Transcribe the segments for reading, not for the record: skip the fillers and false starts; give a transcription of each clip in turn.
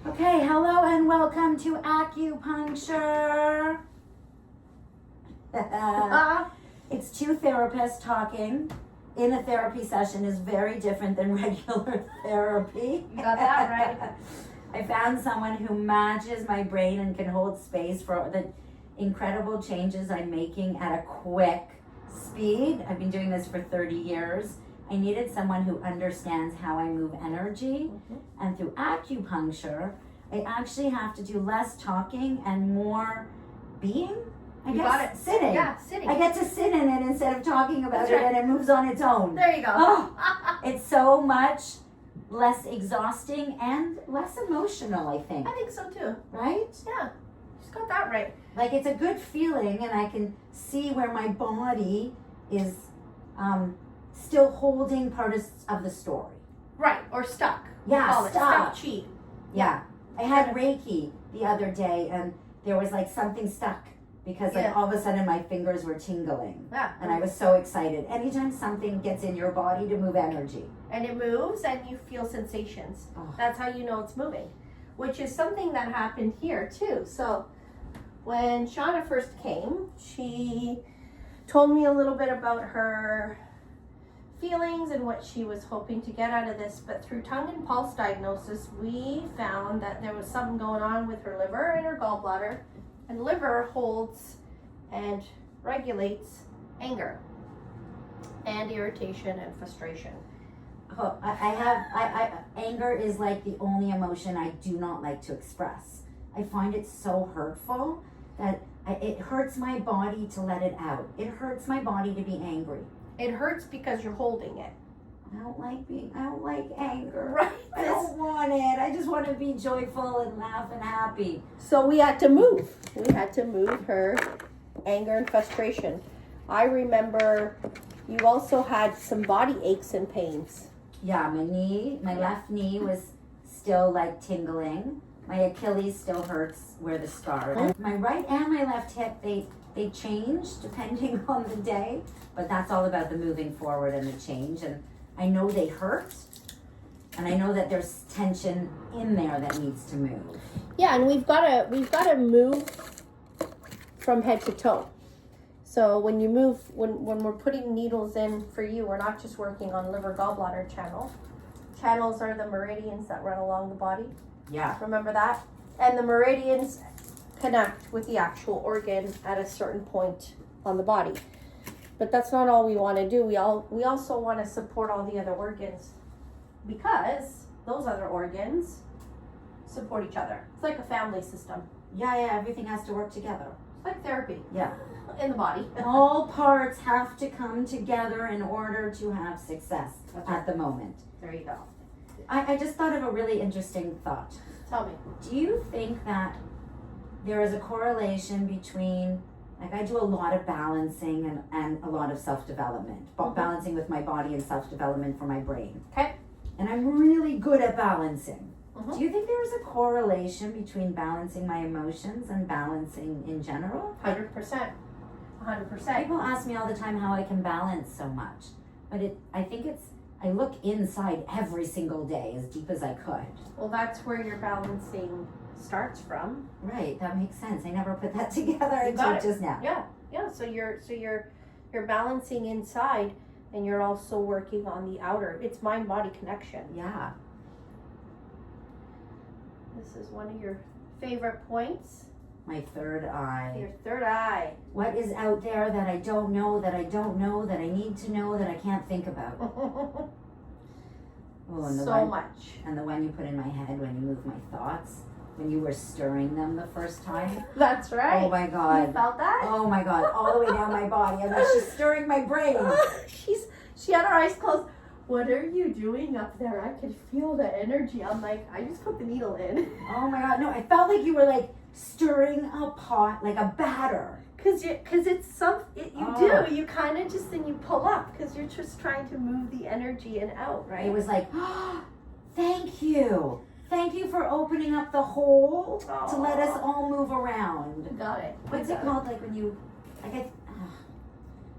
Okay, hello and welcome to acupuncture. It's two therapists talking in a therapy session is very different than regular therapy. You got that right. I found someone who matches my brain and can hold space for the incredible changes I'm making at a quick speed. I've been doing this for 30 years. I needed someone who understands how I move energy. And through acupuncture, I actually have to do less talking and more being. You got it. Sitting. Yeah, sitting. I get to sit in it instead of talking about That's it, right. and it moves on its own. There you go. Oh, it's so much less exhausting and less emotional, I think. I think so too. Right? Yeah, just got that right. Like, it's a good feeling, and I can see where my body is still holding part of the story. Right, or stuck. Yeah, Call it stuck. chi. Yeah. I had Reiki the other day, and there was like something stuck because like all of a sudden my fingers were tingling. Yeah. And I was so excited. Anytime something gets in your body to move energy. And it moves and you feel sensations. Oh. That's how you know it's moving, which is something that happened here too. So when Shauna first came, she told me a little bit about her feelings and what she was hoping to get out of this. But through tongue and pulse diagnosis, we found that there was something going on with her liver and her gallbladder. And liver holds and regulates anger and irritation and frustration. Oh, anger is like the only emotion I do not like to express. I find it so hurtful that it hurts my body to let it out. It hurts my body to be angry. It hurts because you're holding it. I don't like anger. Right. I don't want it. I just want to be joyful and laugh and happy. So we had to move. We had to move her anger and frustration. I remember you also had some body aches and pains. Yeah, my left knee was still like tingling. My Achilles still hurts where the scar. And my right and my left hip, they change depending on the day, but that's all about the moving forward and the change. And I know they hurt, and I know that there's tension in there that needs to move. Yeah, and we've got to move from head to toe. So when you move, when we're putting needles in for you, we're not just working on liver gallbladder channel. Channels are the meridians that run along the body. Yeah. Remember that? And the meridians connect with the actual organ at a certain point on the body. But that's not all we want to do. We also want to support all the other organs because those other organs support each other. It's like a family system. Yeah, everything has to work together. It's like therapy. Yeah. In the body. All parts have to come together in order to have success at the moment. There you go. I just thought of a really interesting thought. Tell me. Do you think that there is a correlation between, like, I do a lot of balancing and a lot of self-development, balancing with my body and self-development for my brain. Okay. And I'm really good at balancing. Mm-hmm. Do you think there is a correlation between balancing my emotions and balancing in general? 100%. 100%. People ask me all the time how I can balance so much, but I look inside every single day as deep as I could. Well, that's where your balancing starts from. Right, that makes sense. I never put that together You until got it. just now. Yeah. So you're balancing inside, and you're also working on the outer. It's mind-body connection. Yeah. This is one of your favorite points. My third eye. Your third eye. What is out there that I don't know, that I don't know, that I need to know, that I can't think about? Oh, and So much. And the one you put in my head when you move my thoughts, when you were stirring them the first time. That's right. Oh my God. You felt that? Oh my God, all the way down my body. I'm like, she's stirring my brain. She had her eyes closed. What are you doing up there? I could feel the energy. I'm like, I just put the needle in. Oh my God, no, I felt like you were like stirring a pot, like a batter. Cause it's you kind of just, then you pull up because you're just trying to move the energy and out, right? It was like, oh, thank you for opening up the hole to let us all move around. Got it. What's it called? Like when you, like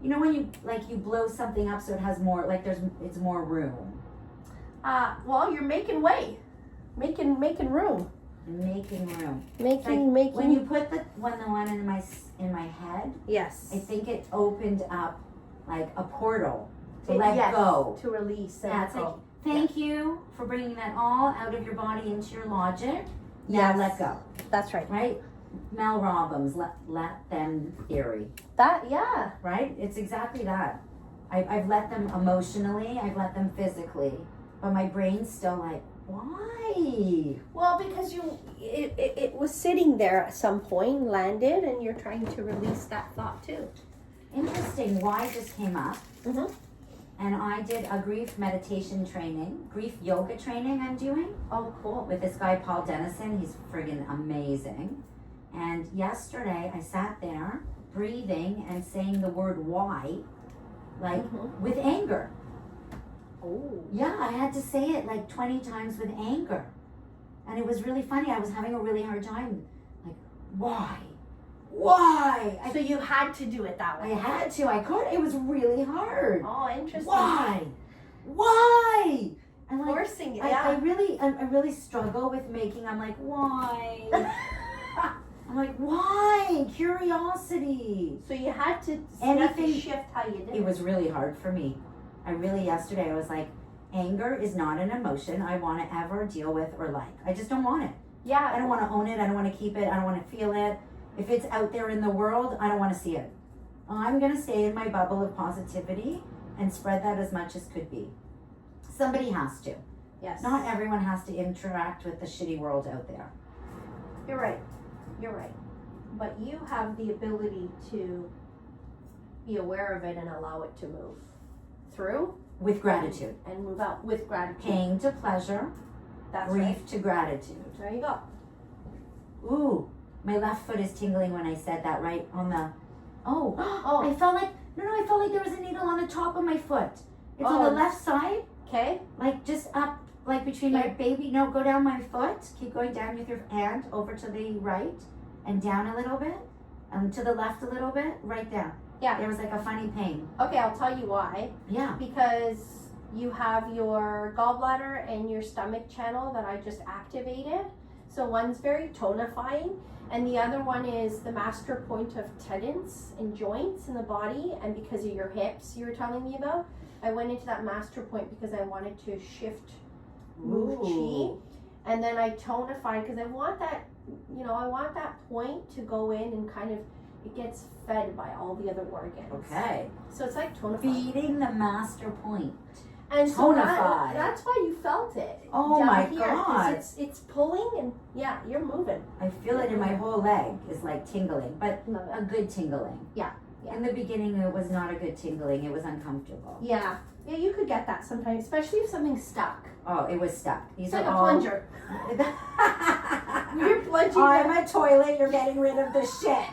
you know when you blow something up so it has more, like it's more room. Well, you're making way, making room. and making room. Making. When you put the one in my head, Yes. I think it opened up like a portal to let go. To release. And That's like, thank you for bringing that all out of your body into your logic. Now Yes. let go. That's right. Right? Mel Robbins, let them theory. Yeah. Right? It's exactly that. I've let them emotionally, I've let them physically, but my brain's still like, why? Well, because it was sitting there at some point, landed, and you're trying to release that thought too. Interesting. Why just came up. Mm-hmm. And I did a grief meditation training, grief yoga training I'm doing. Oh, cool. With this guy, Paul Dennison. He's friggin' amazing. And yesterday I sat there breathing and saying the word why, like with anger. Oh. Yeah, I had to say it like 20 times with anger. And it was really funny. I was having a really hard time. Like, why? Why? So you had to do it that way. I had to. I could. It was really hard. Oh, interesting. Why? Why? And like, Forcing it. I really struggle with making. I'm like, why? I'm like, why? Curiosity. So you had to shift how you did it. Was really hard for me. Yesterday I was like, anger is not an emotion I want to ever deal with or like. I just don't want it. Yeah. I don't want to own it. I don't want to keep it. I don't want to feel it. If it's out there in the world, I don't want to see it. I'm going to stay in my bubble of positivity and spread that as much as could be. Somebody has to. Yes. Not everyone has to interact with the shitty world out there. You're right. You're right. But you have the ability to be aware of it and allow it to move through. With gratitude. And move out with gratitude. Pain to pleasure. That's grief right. to gratitude. There you go. Ooh, my left foot is tingling when I said that, right on the, Oh. I felt like there was a needle on the top of my foot. It's on the left side, Okay. like just up, like between my baby, no, go down my foot, keep going down with your hand over to the right, and down a little bit, and to the left a little bit, right down. Yeah. There was like a funny pain. Okay, I'll tell you why. Yeah. Because you have your gallbladder and your stomach channel that I just activated. So one's very tonifying, and the other one is the master point of tendons and joints in the body. And because of your hips you were telling me about, I went into that master point because I wanted to shift, move chi. And then I tonified because I want that, I want that point to go in and kind of, it gets fed by all the other organs. Okay. So it's like tonifying. Feeding the master point. And so Tonify. that's why you felt it. Oh down my here, 'cause God. It's pulling and you're moving. I feel it in my whole leg is like tingling, but Love a it. good tingling. Yeah. In the beginning, it was not a good tingling. It was uncomfortable. Yeah, you could get that sometimes, especially if something's stuck. Oh, it was stuck. It's like a plunger. You're plunging. I'm a toilet. You're getting rid of the shit.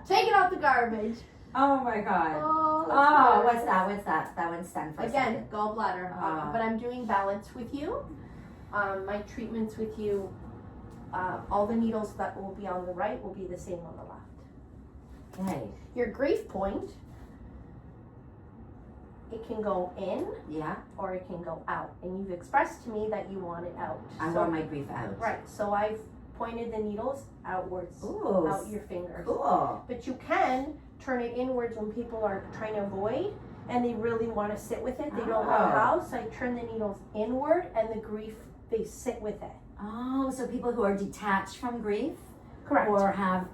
Taking out the garbage. Oh my God. Oh, What's that? What's that? That one's done for a Again, second. gallbladder. But I'm doing balance with you. My treatments with you. All the needles that will be on the right will be the same on the left. Okay. Your grief point, it can go in Yeah. or it can go out. And you've expressed to me that you want it out. I want my grief out. Right. So I've pointed the needles outwards, Ooh. out your fingers. Cool. But you can turn it inwards when people are trying to avoid and they really want to sit with it. They don't know how. So I turn the needles inward and the grief, they sit with it. Oh, so people who are detached from grief. Correct. Or have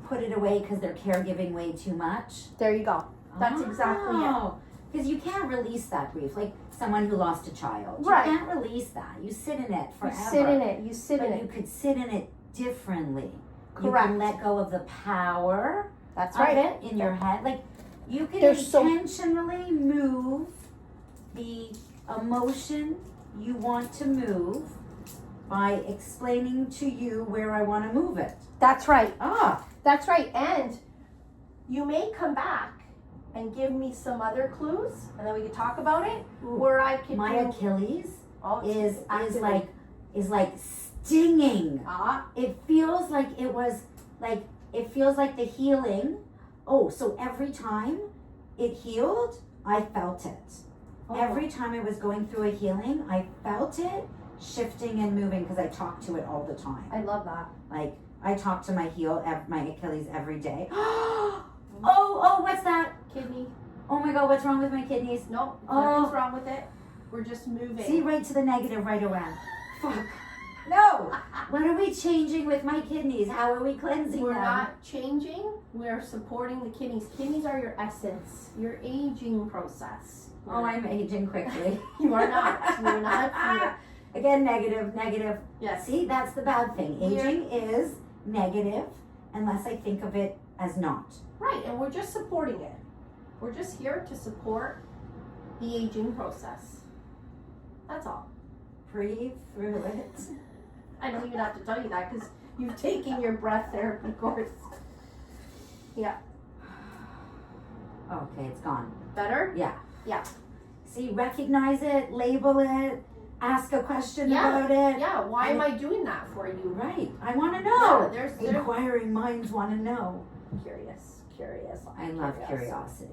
put it away because they're caregiving way too much. There you go. That's exactly it. Because you can't release that grief, like someone who lost a child. Right. You can't release that. You sit in it forever. You sit in it. You sit but in you it. could sit in it differently. Correct. You can let go of the power That's of right. it in your head. Like you can There's intentionally move the emotion you want to move by explaining to you where I want to move it. That's right. Ah. That's right. And you may come back and give me some other clues, and then we can talk about it. Ooh. Where I can My do Achilles is activate. like stinging. Ah. It feels like the healing. Oh, so every time it healed, I felt it. Oh. Every time I was going through a healing, I felt it, shifting and moving because I talk to it all the time. I love that. Like, I talk to my my Achilles every day. Oh, what's that? Kidney. Oh my God, what's wrong with my kidneys? Nope, Oh. nothing's wrong with it. We're just moving. See, right to the negative right away. Fuck. No. What are we changing with my kidneys? How are we cleansing We're them? not changing. We're supporting the kidneys. Kidneys are your essence, your aging process. Oh, I'm aging quickly. You are not. You are not. Again, negative. Yes. See, that's the bad thing. Aging is negative unless I think of it as not. Right, and we're just supporting it. We're just here to support the aging process. That's all. Breathe through it. I don't even have to tell you that because you've taken your breath therapy course. Yeah. Okay, it's gone. Better? Yeah. Yeah. See, recognize it, label it, ask a question about it. Yeah, why am I doing that for you? Right. I want to know. Yeah, there's Inquiring minds want to know. curious. I love curiosity.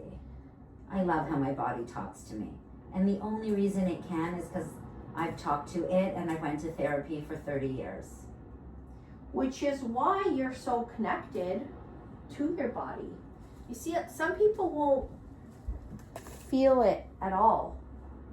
I love how my body talks to me. And the only reason it can is because I've talked to it and I went to therapy for 30 years. Which is why you're so connected to your body. You see, some people won't feel it at all.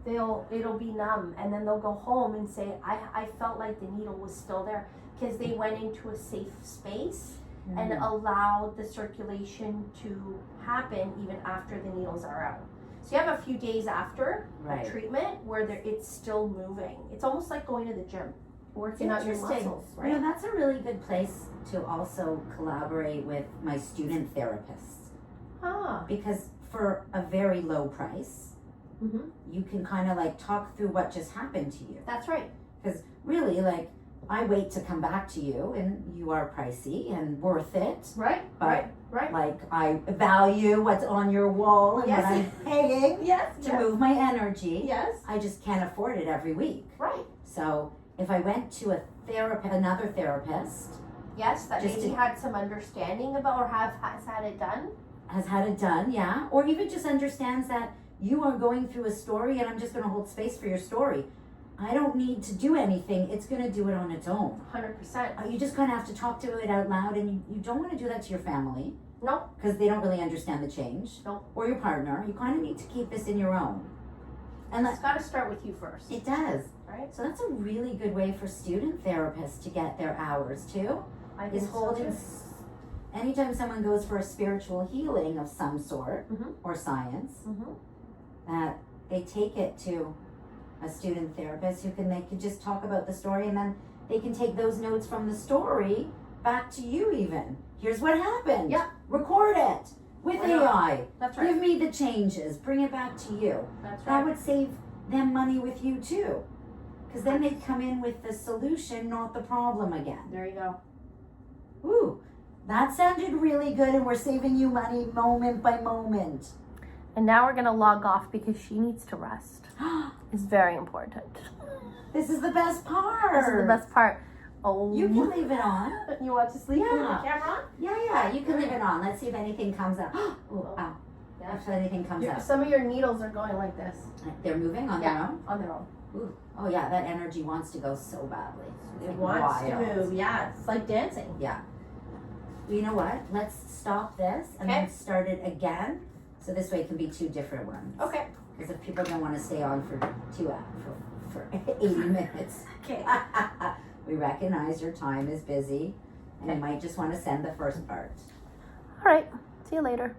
It'll be numb, and then they'll go home and say, I felt like the needle was still there because they went into a safe space and allowed the circulation to happen even after the needles are out. So you have a few days after a treatment where it's still moving. It's almost like going to the gym, working out your muscles, right? You know, that's a really good place to also collaborate with my student therapists. Because for a very low price, you can kind of like talk through what just happened to you. That's right. Because really, like, I wait to come back to you, and you are pricey and worth it. Right, But right. like, I value what's on your wall and what I'm paying to move my energy. Yes. I just can't afford it every week. Right. So if I went to another therapist. Yes, that maybe had some understanding about or has had it done. Yeah. Or even just understands that you are going through a story and I'm just going to hold space for your story. I don't need to do anything. It's going to do it on its own. 100%. You just kind of have to talk to it out loud, and you don't want to do that to your family. No. Because they don't really understand the change. No. Or your partner. You kind of need to keep this in your own. And it's got to start with you first. It does. Right. So that's a really good way for student therapists to get their hours too. Anytime someone goes for a spiritual healing of some sort or science, that they take it to a student therapist they can just talk about the story, and then they can take those notes from the story back to you even. Here's what happened. Yeah. Record it with AI. That's right. Give me the changes. Bring it back to you. That's right. That would save them money with you too. Because then they'd come in with the solution, not the problem again. There you go. Ooh, that sounded really good, and we're saving you money moment by moment. And now we're going to log off because she needs to rest. It's very important. This is the best part. This is the best part. Oh, You can leave it on. You want to sleep with the Yeah. camera on? Yeah, you can leave it on. Let's see if anything comes up. Ooh, wow. Yeah. If anything comes up. Some of your needles are going like this. They're moving on their own? On their own. Ooh. Oh yeah, that energy wants to go so badly. It wants to move. Yeah, it's like dancing. Yeah. You know what? Let's stop this and then start it again. So this way it can be two different ones. Okay. Because if people don't want to stay on for 80 minutes. Okay. We recognize your time is busy and you might just want to send the first part. All right. See you later.